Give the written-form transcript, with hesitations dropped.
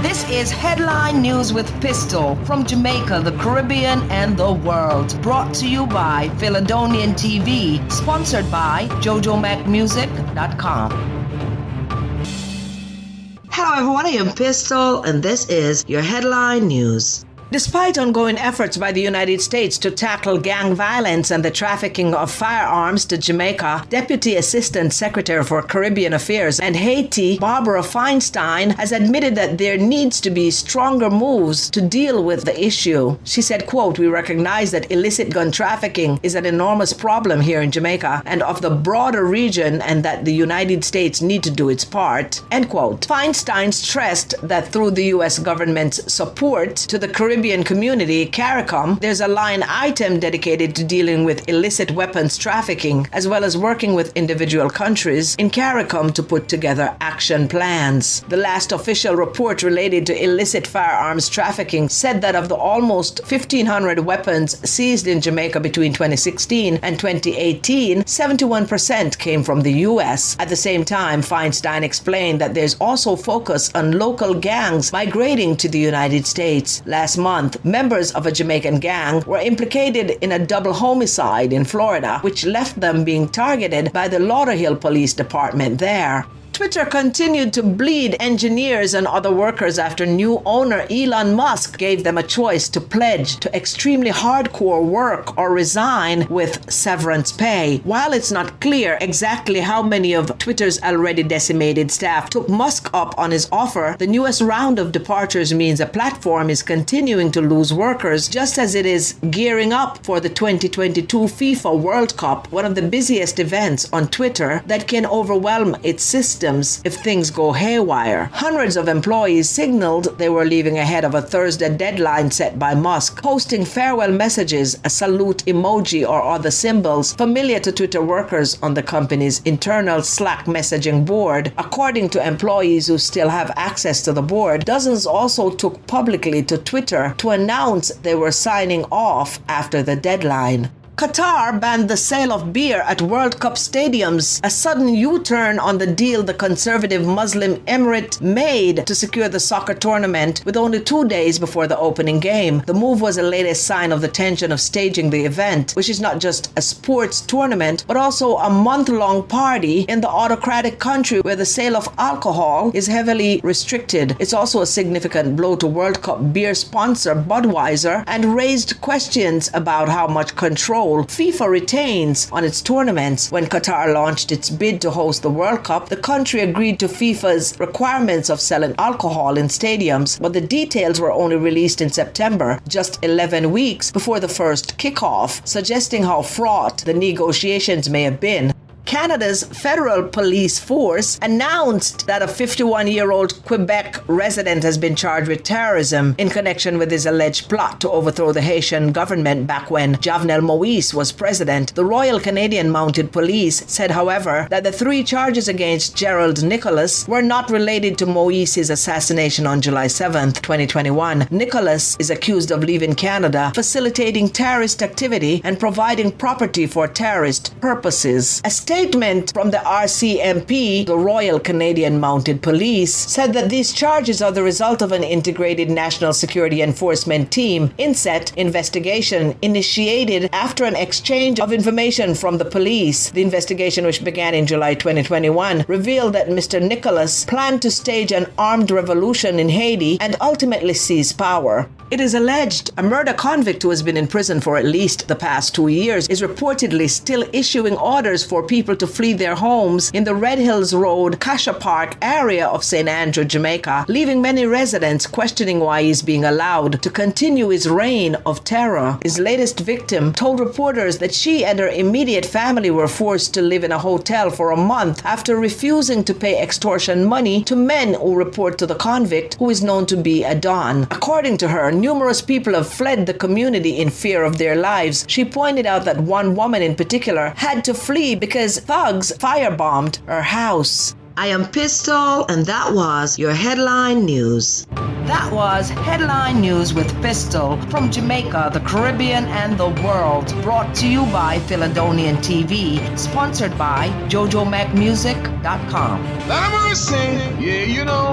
This is Headline News with Pistol from Jamaica, the Caribbean, and the world. Brought to you by Philadonian TV, sponsored by JoJoMacMusic.com. Hello everyone, I am Pistol, and this is your Headline News. Despite ongoing efforts by the United States to tackle gang violence and the trafficking of firearms to Jamaica, Deputy Assistant Secretary for Caribbean Affairs and Haiti, Barbara Feinstein, has admitted that there needs to be stronger moves to deal with the issue. She said, quote, "We recognize that illicit gun trafficking is an enormous problem here in Jamaica and of the broader region, and that the United States need to do its part," end quote. Feinstein stressed that through the U.S. government's support to the Caribbean community, CARICOM, there's a line item dedicated to dealing with illicit weapons trafficking, as well as working with individual countries in CARICOM to put together action plans. The last official report related to illicit firearms trafficking said that of the almost 1,500 weapons seized in Jamaica between 2016 and 2018, 71% came from the U.S. At the same time, Feinstein explained that there's also focus on local gangs migrating to the United States. Last month, members of a Jamaican gang were implicated in a double homicide in Florida, which left them being targeted by the Lauderhill Police Department there. Twitter continued to bleed engineers and other workers after new owner Elon Musk gave them a choice to pledge to extremely hardcore work or resign with severance pay. While it's not clear exactly how many of Twitter's already decimated staff took Musk up on his offer, the newest round of departures means a platform is continuing to lose workers, just as it is gearing up for the 2022 FIFA World Cup, one of the busiest events on Twitter that can overwhelm its system if things go haywire. Hundreds of employees signaled they were leaving ahead of a Thursday deadline set by Musk, posting farewell messages, a salute emoji, or other symbols familiar to Twitter workers on the company's internal Slack messaging board. According to employees who still have access to the board, dozens also took publicly to Twitter to announce they were signing off after the deadline. Qatar banned the sale of beer at World Cup stadiums, a sudden U-turn on the deal the conservative Muslim emirate made to secure the soccer tournament with only 2 days before the opening game. The move was the latest sign of the tension of staging the event, which is not just a sports tournament, but also a month-long party in the autocratic country where the sale of alcohol is heavily restricted. It's also a significant blow to World Cup beer sponsor Budweiser and raised questions about how much control FIFA retains on its tournaments. When Qatar launched its bid to host the World Cup, the country agreed to FIFA's requirements of selling alcohol in stadiums, but the details were only released in September, just 11 weeks before the first kickoff, suggesting how fraught the negotiations may have been. Canada's federal police force announced that a 51-year-old Quebec resident has been charged with terrorism in connection with his alleged plot to overthrow the Haitian government back when Jovenel Moïse was president. The Royal Canadian Mounted Police said, however, that the 3 charges against Gerald Nicholas were not related to Moïse's assassination on July 7, 2021. Nicholas is accused of leaving Canada, facilitating terrorist activity, and providing property for terrorist purposes. A statement from the RCMP, the Royal Canadian Mounted Police, said that these charges are the result of an integrated National Security Enforcement Team (INSET) investigation initiated after an exchange of information from the police. The investigation, which began in July 2021, revealed that Mr. Nicholas planned to stage an armed revolution in Haiti and ultimately seize power. It is alleged a murder convict who has been in prison for at least the past 2 years is reportedly still issuing orders for people to flee their homes in the Red Hills Road, Kasha Park area of St. Andrew, Jamaica, leaving many residents questioning why he's being allowed to continue his reign of terror. His latest victim told reporters that she and her immediate family were forced to live in a hotel for a month after refusing to pay extortion money to men who report to the convict, who is known to be a Don. According to her, numerous people have fled the community in fear of their lives. She pointed out that one woman in particular had to flee because thugs firebombed her house. I am Pistol, and that was your headline news. That was Headline News with Pistol from Jamaica, the Caribbean, and the world. Brought to you by Philadonian TV. Sponsored by JoJoMacMusic.com. Let me sing, yeah, you know.